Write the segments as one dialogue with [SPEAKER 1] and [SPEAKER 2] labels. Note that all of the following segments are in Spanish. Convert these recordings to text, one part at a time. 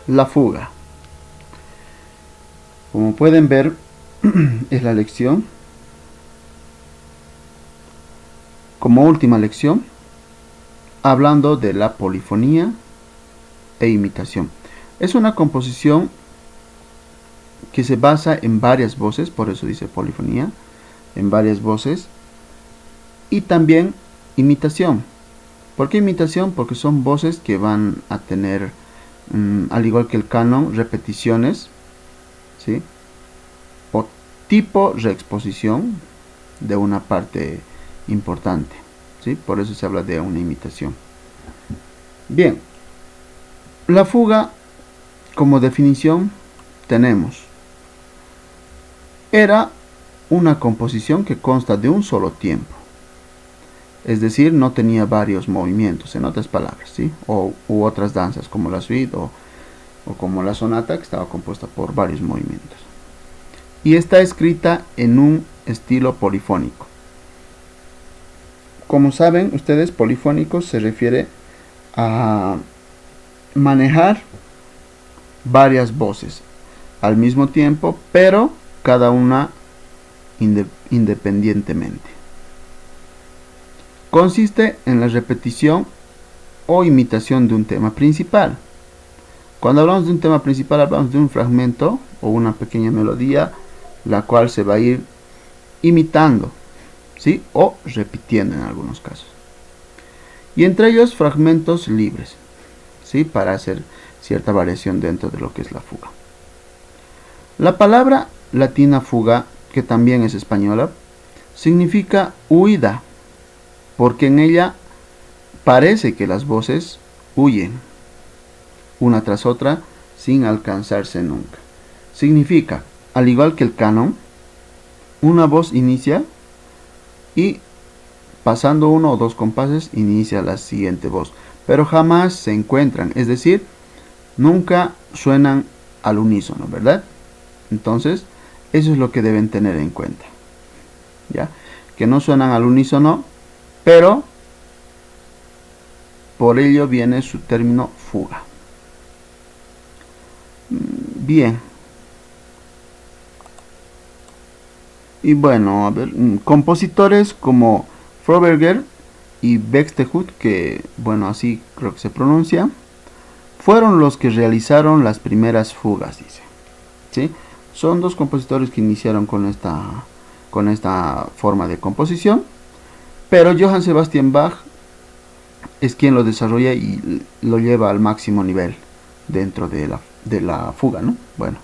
[SPEAKER 1] La fuga. Como pueden ver, es la lección. Como última lección, hablando de la polifonía e imitación. Es una composición que se basa en varias voces, por eso dice polifonía, en varias voces, y también imitación. ¿Por qué imitación? Porque son voces que van a tener, al igual que el canon, repeticiones, ¿sí? O tipo reexposición de una parte importante, ¿sí? Por eso se habla de una imitación. Bien, la fuga como definición tenemos: era una composición que consta de un solo tiempo, es decir, no tenía varios movimientos, en otras palabras, ¿sí? U otras danzas como la suite o como la sonata, que estaba compuesta por varios movimientos. Y está escrita en un estilo polifónico. Como saben ustedes, polifónico se refiere a manejar varias voces al mismo tiempo, pero cada una independientemente. Consiste en la repetición o imitación de un tema principal. Cuando hablamos de un tema principal, hablamos de un fragmento o una pequeña melodía, la cual se va a ir imitando, ¿sí? O repitiendo en algunos casos. Y entre ellos fragmentos libres, ¿sí? Para hacer cierta variación dentro de lo que es la fuga. La palabra latina fuga, que también es española, significa huida, porque en ella parece que las voces huyen una tras otra sin alcanzarse nunca. Significa, al igual que el canon, una voz inicia y pasando uno o dos compases inicia la siguiente voz, pero jamás se encuentran, es decir, nunca suenan al unísono, ¿verdad? Entonces, eso es lo que deben tener en cuenta, ¿ya? Que no suenan al unísono, pero por ello viene su término fuga. Bien. Y bueno, a ver, compositores como Froberger y Buxtehude, que bueno, así creo que se pronuncia, fueron los que realizaron las primeras fugas, dice. ¿Sí? Son dos compositores que iniciaron con esta forma de composición, pero Johann Sebastian Bach es quien lo desarrolla y lo lleva al máximo nivel dentro de la fuga, ¿no? Bueno,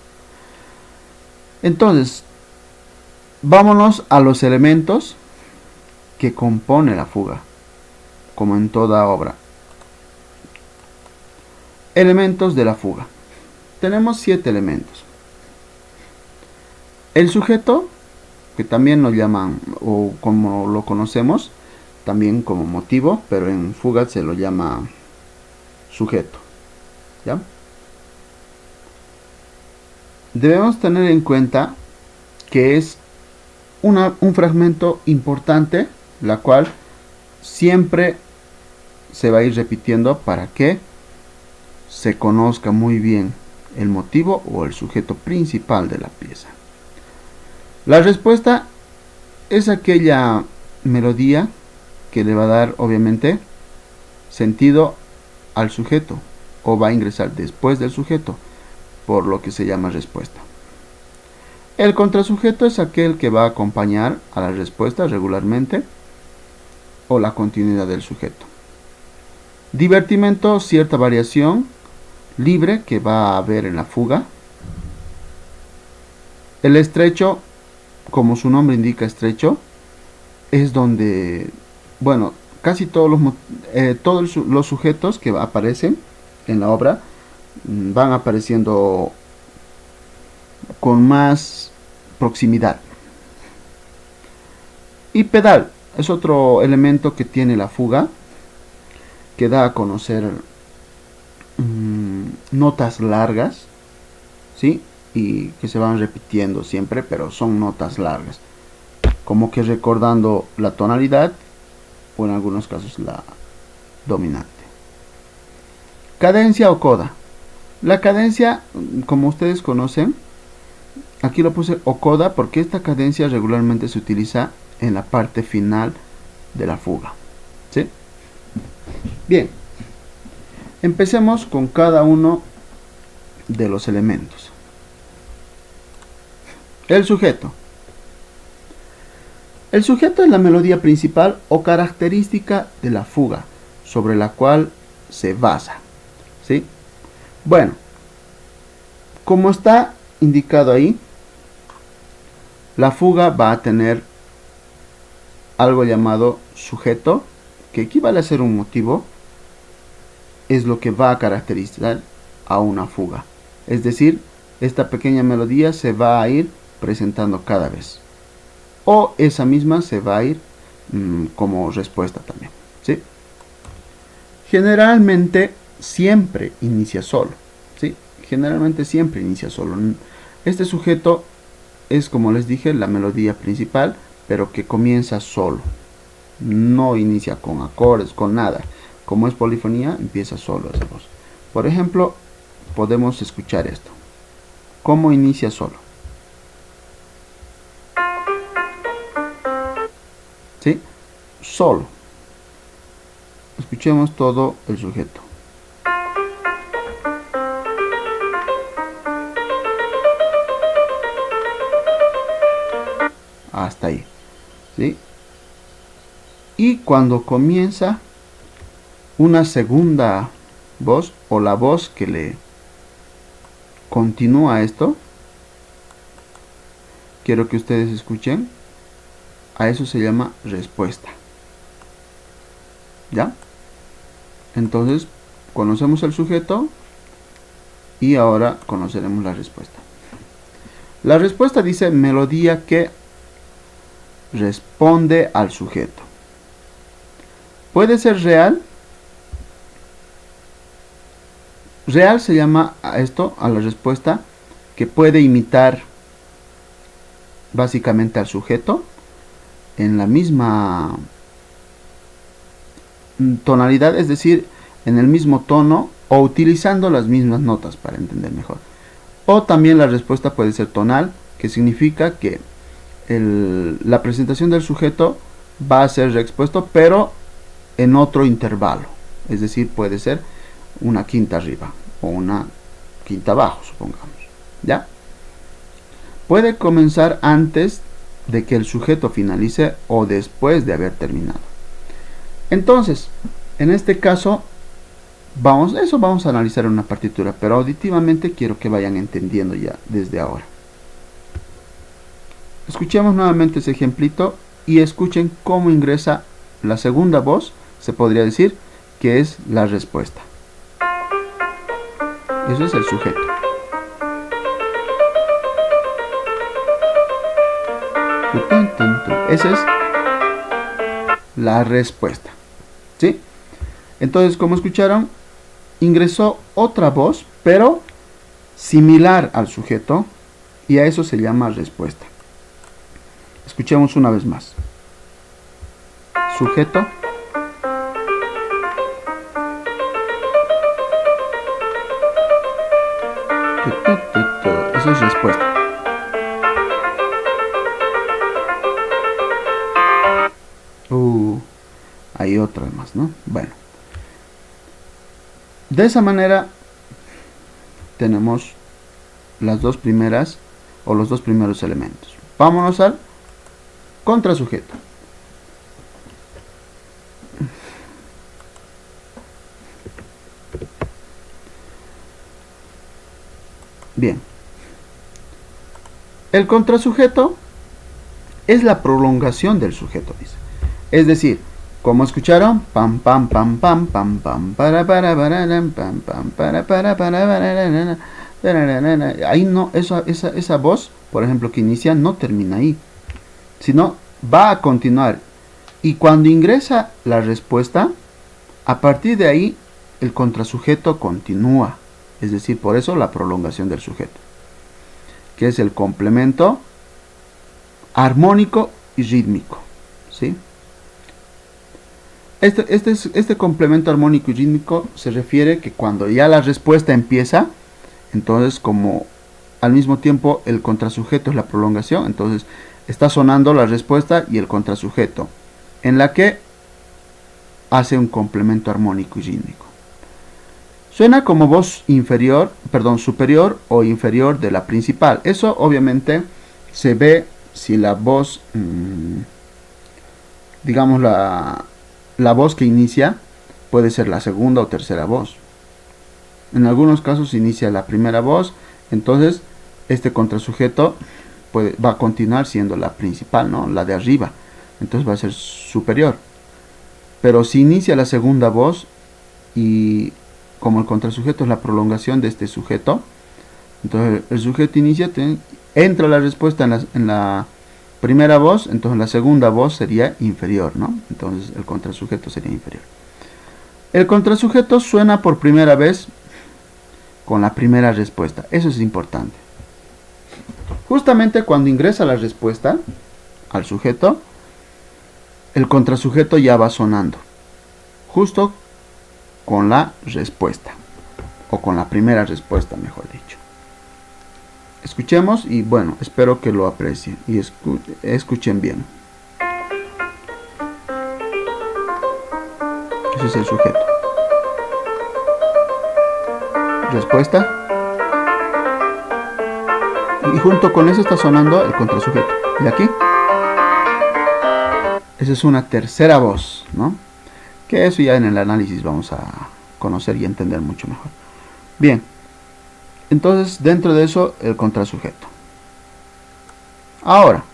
[SPEAKER 1] entonces vámonos a los elementos que compone la fuga, como en toda obra. Elementos de la fuga. Tenemos 7 elementos. El sujeto, que también lo llaman, o como lo conocemos, también como motivo, pero en fuga se lo llama sujeto, ¿ya? Debemos tener en cuenta que es un fragmento importante, la cual siempre se va a ir repitiendo para que se conozca muy bien el motivo o el sujeto principal de la pieza. La respuesta es aquella melodía que le va a dar, obviamente, sentido al sujeto, o va a ingresar después del sujeto, por lo que se llama respuesta. El contrasujeto es aquel que va a acompañar a la respuesta regularmente, o la continuidad del sujeto. Divertimento, cierta variación libre que va a haber en la fuga. El estrecho, como su nombre indica, estrecho, es donde, bueno, casi todos los sujetos que aparecen en la obra van apareciendo con más proximidad. Y pedal es otro elemento que tiene la fuga, que da a conocer notas largas, ¿sí? Y que se van repitiendo siempre, pero son notas largas, como que recordando la tonalidad o en algunos casos la dominante. Cadencia o coda La cadencia, como ustedes conocen, aquí lo puse o coda porque esta cadencia regularmente se utiliza en la parte final de la fuga. ¿Sí? Bien, empecemos con cada uno de los elementos. El sujeto. El sujeto es la melodía principal o característica de la fuga, sobre la cual se basa. ¿Sí? Bueno, como está indicado ahí, la fuga va a tener algo llamado sujeto, que equivale a ser un motivo, es lo que va a caracterizar a una fuga. Es decir, esta pequeña melodía se va a ir presentando cada vez. O esa misma se va a ir como respuesta también. ¿Sí? Generalmente siempre inicia solo. ¿Sí? Generalmente siempre inicia solo. Este sujeto es, como les dije, la melodía principal, pero que comienza solo. No inicia con acordes, con nada. Como es polifonía, empieza solo esa voz. Por ejemplo, podemos escuchar esto. ¿Cómo inicia solo? ¿Sí? Solo. Escuchemos todo el sujeto. Hasta ahí. ¿Sí? Y cuando comienza una segunda voz o la voz que le continúa esto, quiero que ustedes escuchen, a eso se llama respuesta. ¿Ya? Entonces conocemos el sujeto y ahora conoceremos la respuesta. La respuesta dice melodía que responde al sujeto. Puede ser real. Real se llama a esto, a la respuesta, que puede imitar básicamente al sujeto en la misma tonalidad, es decir, en el mismo tono o utilizando las mismas notas para entender mejor. O también la respuesta puede ser tonal, que significa que la presentación del sujeto va a ser reexpuesto, pero en otro intervalo. Es decir, puede ser una quinta arriba o una quinta abajo, supongamos. ¿Ya? Puede comenzar antes de que el sujeto finalice o después de haber terminado. Entonces, en este caso, vamos a analizar en una partitura, pero auditivamente quiero que vayan entendiendo ya desde ahora. Escuchemos nuevamente ese ejemplito y escuchen cómo ingresa la segunda voz, se podría decir que es la respuesta. Eso es el sujeto. Esa es la respuesta. ¿Sí? Entonces, como escucharon, ingresó otra voz, pero similar al sujeto, y a eso se llama respuesta. Escuchemos una vez más. Sujeto. Eso es respuesta. Hay otra más, ¿no? Bueno. De esa manera tenemos las dos primeras o los dos primeros elementos. Vámonos al contrasujeto. Bien. El contrasujeto es la prolongación del sujeto, dice. Es decir, como escucharon, pam pam pam pam pam pam para pam pam para ahí no, esa voz, por ejemplo, que inicia no termina ahí, sino va a continuar. Y cuando ingresa la respuesta, a partir de ahí el contrasujeto continúa. Es decir, por eso la prolongación del sujeto, que es el complemento armónico y rítmico. ¿Sí? Este complemento armónico y rítmico se refiere que cuando ya la respuesta empieza, Entonces, como al mismo tiempo el contrasujeto es la prolongación, entonces está sonando la respuesta y el contrasujeto, en la que hace un complemento armónico y rítmico. Suena como voz superior o inferior de la principal. Eso obviamente se ve si la voz, digamos la voz que inicia puede ser la segunda o tercera voz. En algunos casos inicia la primera voz, entonces este contrasujeto va a continuar siendo la principal, ¿no? La de arriba, entonces va a ser superior. Pero si inicia la segunda voz y como el contrasujeto es la prolongación de este sujeto, entonces el sujeto inicia, entra la respuesta en la primera voz, entonces la segunda voz sería inferior, ¿no? Entonces el contrasujeto sería inferior. El contrasujeto suena por primera vez con la primera respuesta, eso es importante. Justamente cuando ingresa la respuesta al sujeto, el contrasujeto ya va sonando, justo con la respuesta, o con la primera respuesta, mejor dicho. Escuchemos y bueno, espero que lo aprecien y escuchen bien. Ese es el sujeto. Respuesta. Y junto con eso está sonando el contrasujeto. ¿Y aquí? Esa es una tercera voz, ¿no? Que eso ya en el análisis vamos a conocer y entender mucho mejor. Bien, entonces dentro de eso el contrasujeto. Ahora,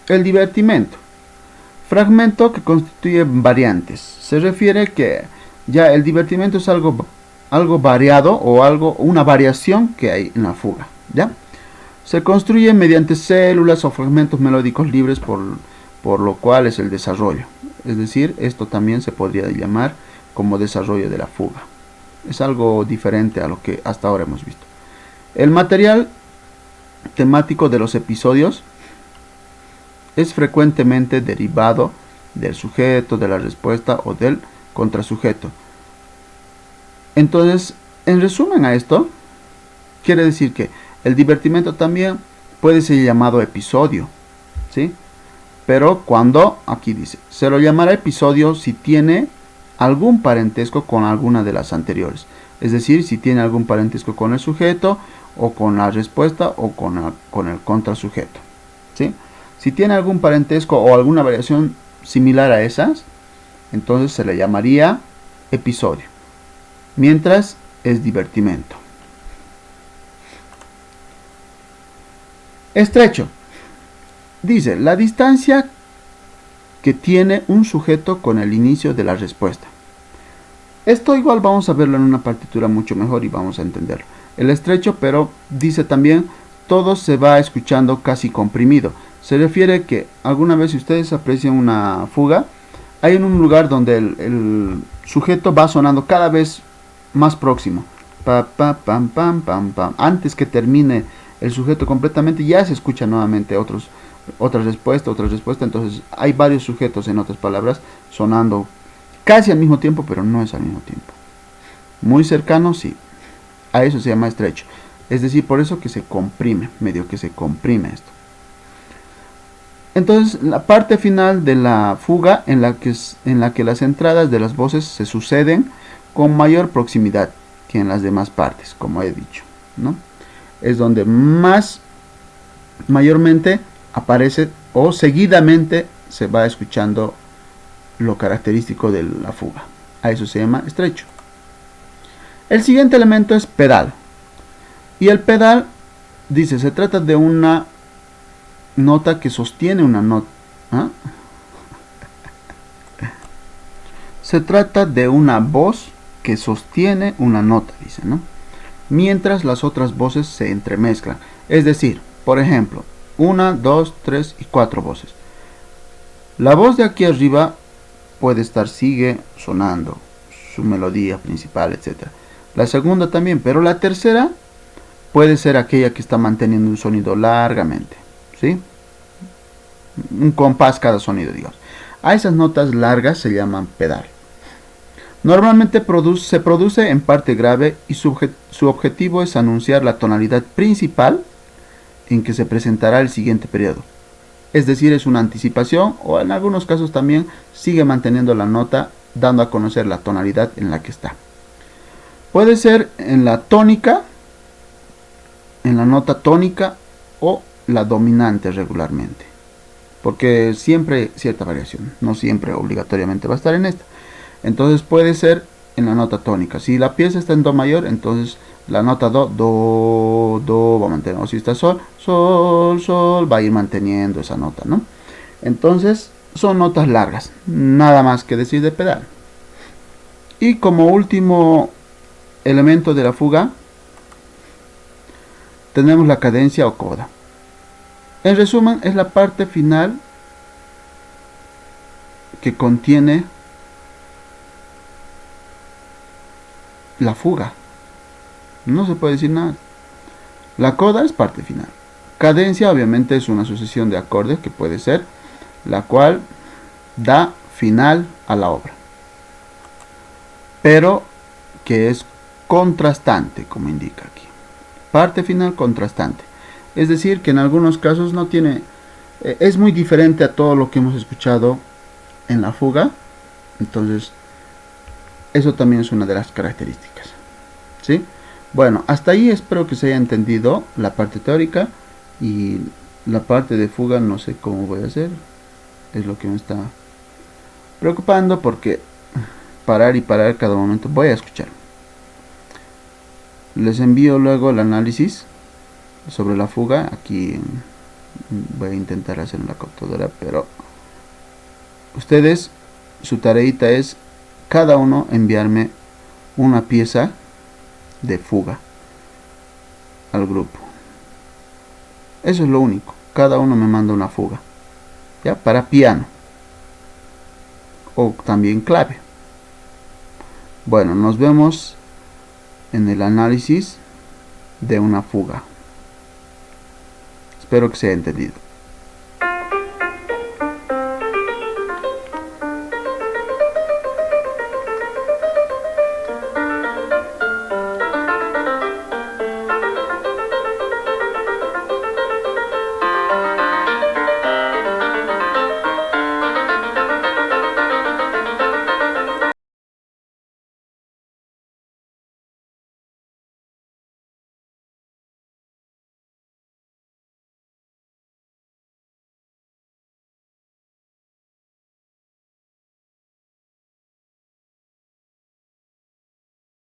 [SPEAKER 1] el divertimento. Fragmento que constituye variantes. Se refiere que ya el divertimento es algo variado o una variación que hay en la fuga, ¿ya? Se construye mediante células o fragmentos melódicos libres por lo cual es el desarrollo. Es decir, esto también se podría llamar como desarrollo de la fuga. Es algo diferente a lo que hasta ahora hemos visto. El material temático de los episodios es frecuentemente derivado del sujeto, de la respuesta o del contrasujeto. Entonces, en resumen a esto, quiere decir que el divertimento también puede ser llamado episodio, ¿sí? Pero cuando, aquí dice, se lo llamará episodio si tiene algún parentesco con alguna de las anteriores. Es decir, si tiene algún parentesco con el sujeto, o con la respuesta, o con el contrasujeto, ¿sí? Si tiene algún parentesco o alguna variación similar a esas, entonces se le llamaría episodio. Mientras es divertimento. Estrecho. Dice, la distancia que tiene un sujeto con el inicio de la respuesta. Esto igual vamos a verlo en una partitura mucho mejor y vamos a entenderlo. El estrecho, pero dice también, todo se va escuchando casi comprimido. Se refiere que alguna vez si ustedes aprecian una fuga, hay en un lugar donde el sujeto va sonando cada vez más próximo. Pa, pa, pam, pam, pam, pam. Antes que termine el sujeto completamente, ya se escucha nuevamente otra respuesta. Entonces hay varios sujetos, en otras palabras, sonando casi al mismo tiempo, pero no es al mismo tiempo. Muy cercano, sí. A eso se llama estrecho. Es decir, por eso que se comprime, medio que se comprime esto. Entonces, la parte final de la fuga en la que las entradas de las voces se suceden con mayor proximidad que en las demás partes, como he dicho, ¿no? Es donde mayormente aparece o seguidamente se va escuchando lo característico de la fuga. A eso se llama estrecho. El siguiente elemento es pedal. Y el pedal, dice, se trata de una nota que sostiene una nota. ¿Ah? Se trata de una voz que sostiene una nota, dice, ¿no? Mientras las otras voces se entremezclan. Es decir, por ejemplo, 1, 2, 3 y 4 voces. La voz de aquí arriba sigue sonando su melodía principal, etc. La segunda también, pero la tercera puede ser aquella que está manteniendo un sonido largamente, ¿sí? Un compás cada sonido, digamos. A esas notas largas se llaman pedal. Normalmente se produce en parte grave y su objetivo es anunciar la tonalidad principal en que se presentará el siguiente periodo. Es decir, es una anticipación o en algunos casos también sigue manteniendo la nota dando a conocer la tonalidad en la que está. Puede ser en la tónica, en la nota tónica o la dominante regularmente, porque siempre hay cierta variación, no siempre obligatoriamente va a estar en esta. Entonces puede ser en la nota tónica. Si la pieza está en do mayor, entonces la nota do va a mantener. O si está sol, sol, sol, va a ir manteniendo esa nota, ¿no? Entonces son notas largas, nada más que decir de pedal. Y como último elemento de la fuga tenemos la cadencia o coda. En resumen, es la parte final que contiene la fuga. No se puede decir nada. La coda es parte final. Cadencia obviamente es una sucesión de acordes que puede ser, la cual da final a la obra, pero que es contrastante, como indica aquí. Parte final contrastante. Es decir, que en algunos casos no tiene, es muy diferente a todo lo que hemos escuchado en la fuga. Entonces, eso también es una de las características. ¿Sí? Bueno, hasta ahí espero que se haya entendido la parte teórica, y la parte de fuga no sé cómo voy a hacer. Es lo que me está preocupando, porque parar y parar cada momento. Voy a escuchar. Les envío luego el análisis sobre la fuga. Aquí voy a intentar hacer en la computadora, pero ustedes, su tareita es cada uno enviarme una pieza de fuga al grupo. Eso es lo único. Cada uno me manda una fuga, ya, para piano o también clave. Bueno, nos vemos en el análisis de una fuga. Espero que se haya entendido.